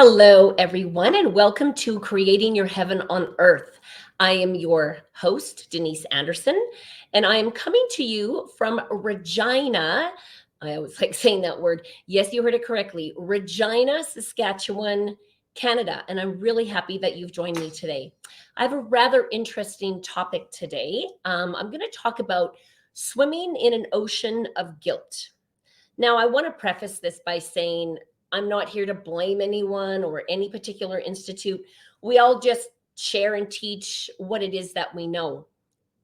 Hello, everyone, and welcome to Creating Your Heaven on Earth. I am your host, Denise Anderson, and I am coming to you from Regina. I always like saying that word. Yes, you heard it correctly. Regina, Saskatchewan, Canada. And I'm really happy that you've joined me today. I have a rather interesting topic today. I'm going to talk about swimming in an ocean of guilt. Now, I want to preface this by saying I'm not here to blame anyone or any particular institute. We all just share and teach what it is that we know.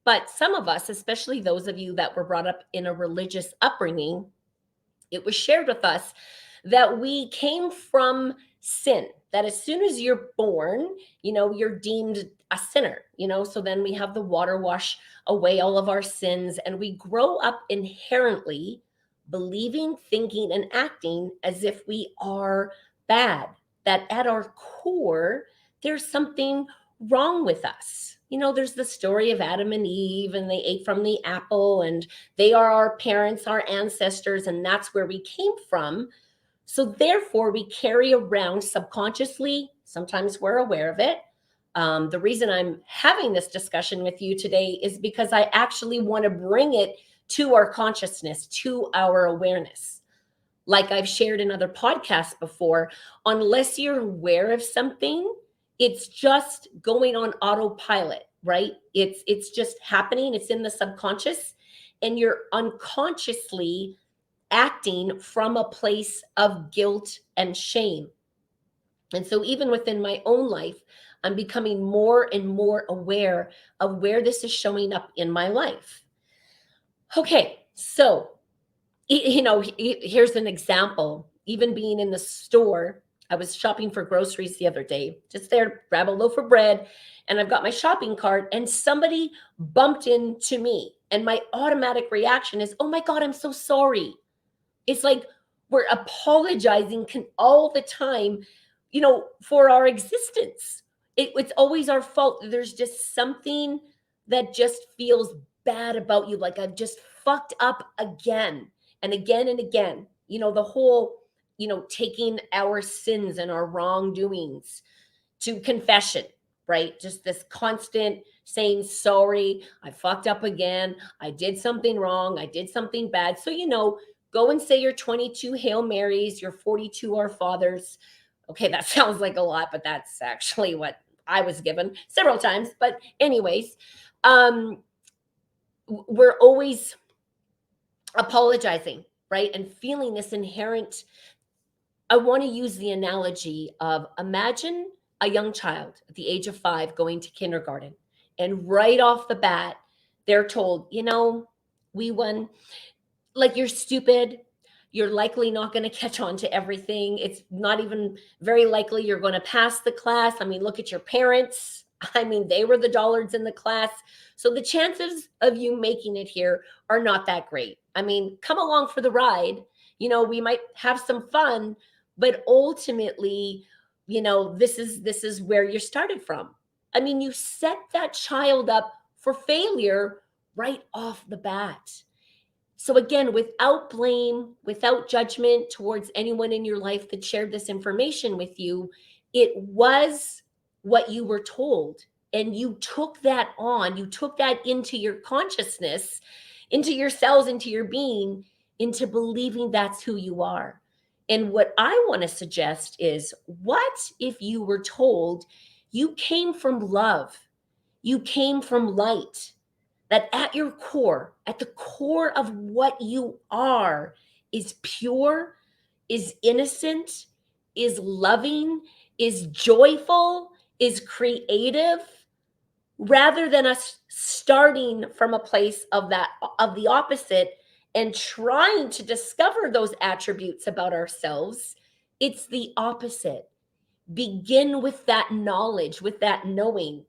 But some of us, especially those of you that were brought up in a religious upbringing, it was shared with us that we came from sin, that as soon as you're born, you're deemed a sinner, so then we have the water wash away all of our sins, and we grow up inherently believing, thinking, and acting as if we are bad, that at our core, there's something wrong with us. There's the story of Adam and Eve, and they ate from the apple, and they are our parents, our ancestors, and that's where we came from. So therefore, we carry around subconsciously, sometimes we're aware of it. The reason I'm having this discussion with you today is because I actually want to bring it to our consciousness, to our awareness. Like I've shared in other podcasts before, unless you're aware of something, it's just going on autopilot, right? It's just happening. It's in the subconscious, and you're unconsciously acting from a place of guilt and shame. And so even within my own life, I'm becoming more and more aware of where this is showing up in my life. Okay, so here's an example. Even being in the store, I was shopping for groceries the other day, just there, grab a loaf of bread, and I've got my shopping cart, and somebody bumped into me. And my automatic reaction is, oh my God, I'm so sorry. It's like we're apologizing all the time, for our existence. It's always our fault. There's just something that just feels bad about you. Like I've just fucked up again and again and again. The whole, taking our sins and our wrongdoings to confession, right? Just this constant saying, sorry, I fucked up again. I did something wrong. I did something bad. So, go and say your 22 Hail Marys, your 42 Our Fathers. Okay, that sounds like a lot, but that's actually what I was given several times. But anyways, we're always apologizing, right? And feeling this inherent. I want to use the analogy of imagine a young child at the age of 5 going to kindergarten, and right off the bat, they're told, we won. Like, you're stupid. You're likely not going to catch on to everything. It's not even very likely you're going to pass the class. I mean, look at your parents. I mean, they were the dollards in the class. So the chances of you making it here are not that great. I mean, come along for the ride. We might have some fun, but ultimately, this is where you started from. I mean, you set that child up for failure right off the bat. So again, without blame, without judgment towards anyone in your life that shared this information with you, it was what you were told. And you took that on, you took that into your consciousness, into your cells, into your being, into believing that's who you are. And what I want to suggest is, what if you were told you came from love, you came from light, that at your core, at the core of what you are, is pure, is innocent, is loving, is joyful, is creative, rather than us starting from a place of the opposite and trying to discover those attributes about ourselves. It's the opposite. Begin with that knowledge, with that knowing,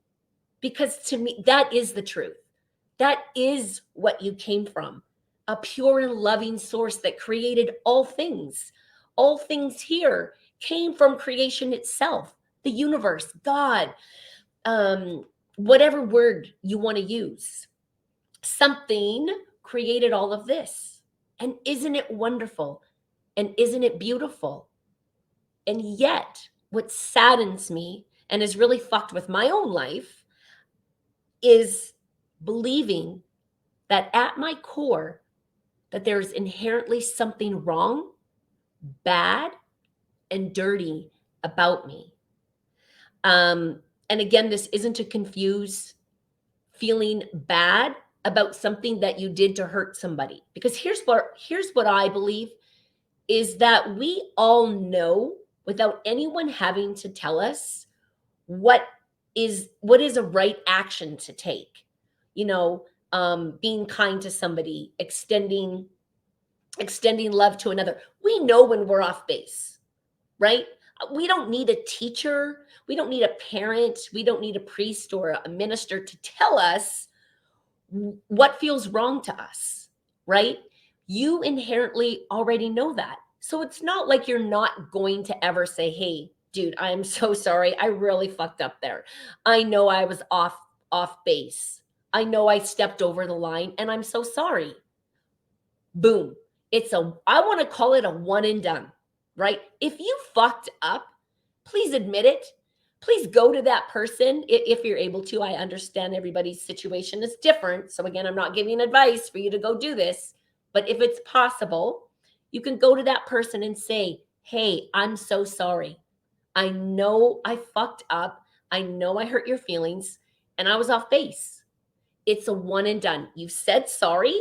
because to me, that is the truth. That is what you came from, a pure and loving source that created all things. All things here came from creation itself, the universe, God, whatever word you want to use. Something created all of this. And isn't it wonderful? And isn't it beautiful? And yet, what saddens me and has really fucked with my own life is believing that at my core that there's inherently something wrong, bad, and dirty about me. And again, this isn't to confuse feeling bad about something that you did to hurt somebody, because here's what I believe is that we all know without anyone having to tell us what is a right action to take. You know, being kind to somebody, extending love to another. We know when we're off base, right? We don't need a teacher, we don't need a parent, we don't need a priest or a minister to tell us what feels wrong to us, right? You inherently already know that. So it's not like you're not going to ever say, "Hey, dude, I am so sorry. I really fucked up there. I know I was off base. I know I stepped over the line and I'm so sorry." Boom. I want to call it a one and done, right? If you fucked up, please admit it. Please go to that person if you're able to. I understand everybody's situation is different. So, again, I'm not giving advice for you to go do this. But if it's possible, you can go to that person and say, "Hey, I'm so sorry. I know I fucked up. I know I hurt your feelings and I was off base." It's a one and done. You said sorry.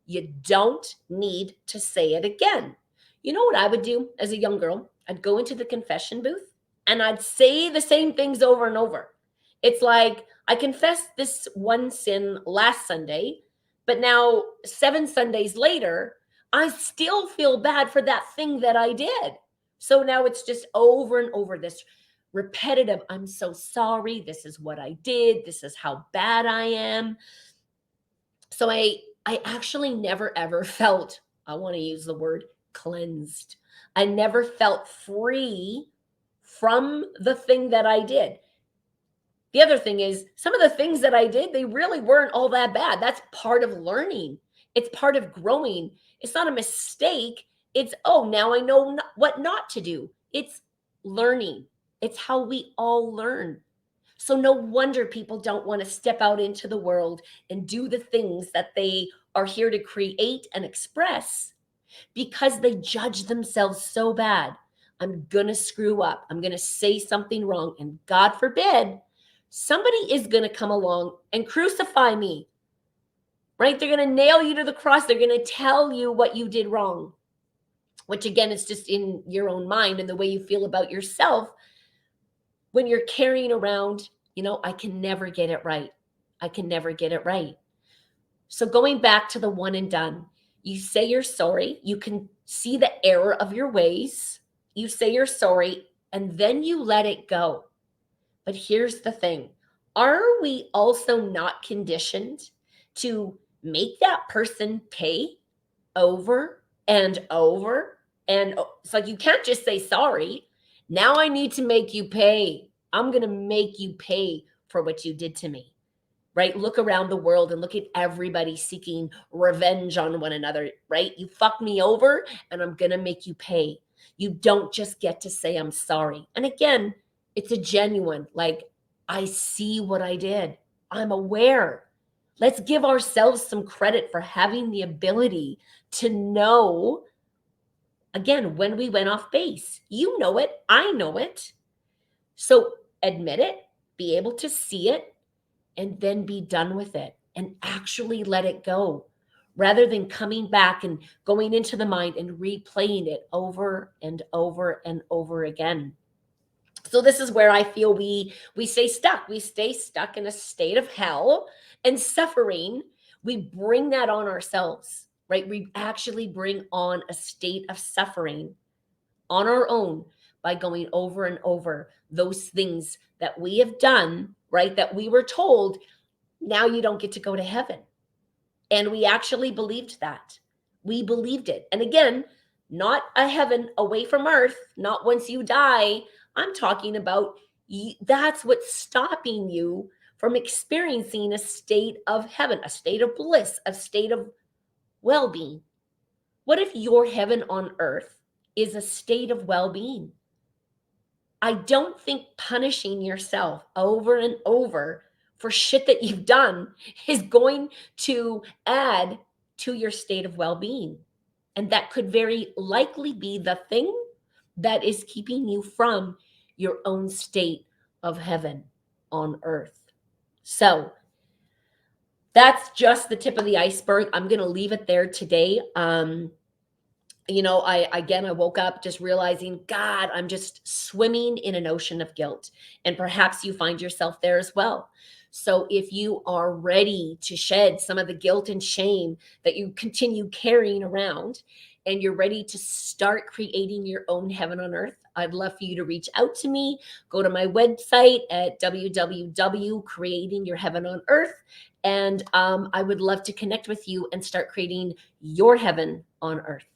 You don't need to say it again. You know what I would do as a young girl? I'd go into the confession booth and I'd say the same things over and over. It's like, I confessed this one sin last Sunday, but now 7 Sundays later, I still feel bad for that thing that I did. So now it's just over and over this repetitive, "I'm so sorry. This is what I did. This is how bad I am." So I actually never ever felt, I want to use the word cleansed. I never felt free from the thing that I did. The other thing is, some of the things that I did, they really weren't all that bad. That's part of learning. It's part of growing. It's not a mistake. It's, "Oh, now I know what not to do." It's learning. It's how we all learn. So no wonder people don't want to step out into the world and do the things that they are here to create and express, because they judge themselves so bad. "I'm going to screw up. I'm going to say something wrong. And God forbid, somebody is going to come along and crucify me," right? They're going to nail you to the cross. They're going to tell you what you did wrong, which again is just in your own mind and the way you feel about yourself when you're carrying around, "I can never get it right. I can never get it right." So going back to the one and done, you say you're sorry. You can see the error of your ways. You say you're sorry, and then you let it go. But here's the thing. Are we also not conditioned to make that person pay over and over? And it's like, you can't just say sorry. "Now I need to make you pay. I'm going to make you pay for what you did to me." Right? Look around the world and look at everybody seeking revenge on one another, right? "You fucked me over and I'm going to make you pay." You don't just get to say, "I'm sorry." And again, it's a genuine, like, "I see what I did. I'm aware." Let's give ourselves some credit for having the ability to know, again, when we went off base. You know it. I know it. So admit it, be able to see it, and then be done with it and actually let it go, rather than coming back and going into the mind and replaying it over and over and over again. So this is where I feel we stay stuck. We stay stuck in a state of hell and suffering. We bring that on ourselves, right? We actually bring on a state of suffering on our own by going over and over those things that we have done, right? That we were told, "Now you don't get to go to heaven." And we actually believed that. We believed it. And again, not a heaven away from earth, not once you die. I'm talking about that's what's stopping you from experiencing a state of heaven, a state of bliss, a state of well being. What if your heaven on earth is a state of well being? I don't think punishing yourself over and over for shit that you've done is going to add to your state of well-being. And that could very likely be the thing that is keeping you from your own state of heaven on earth. So that's just the tip of the iceberg. I'm going to leave it there today. I woke up just realizing, God, I'm just swimming in an ocean of guilt. And perhaps you find yourself there as well. So if you are ready to shed some of the guilt and shame that you continue carrying around, and you're ready to start creating your own heaven on earth, I'd love for you to reach out to me. Go to my website at www.creatingyourheavononearth. And I would love to connect with you and start creating your heaven on earth.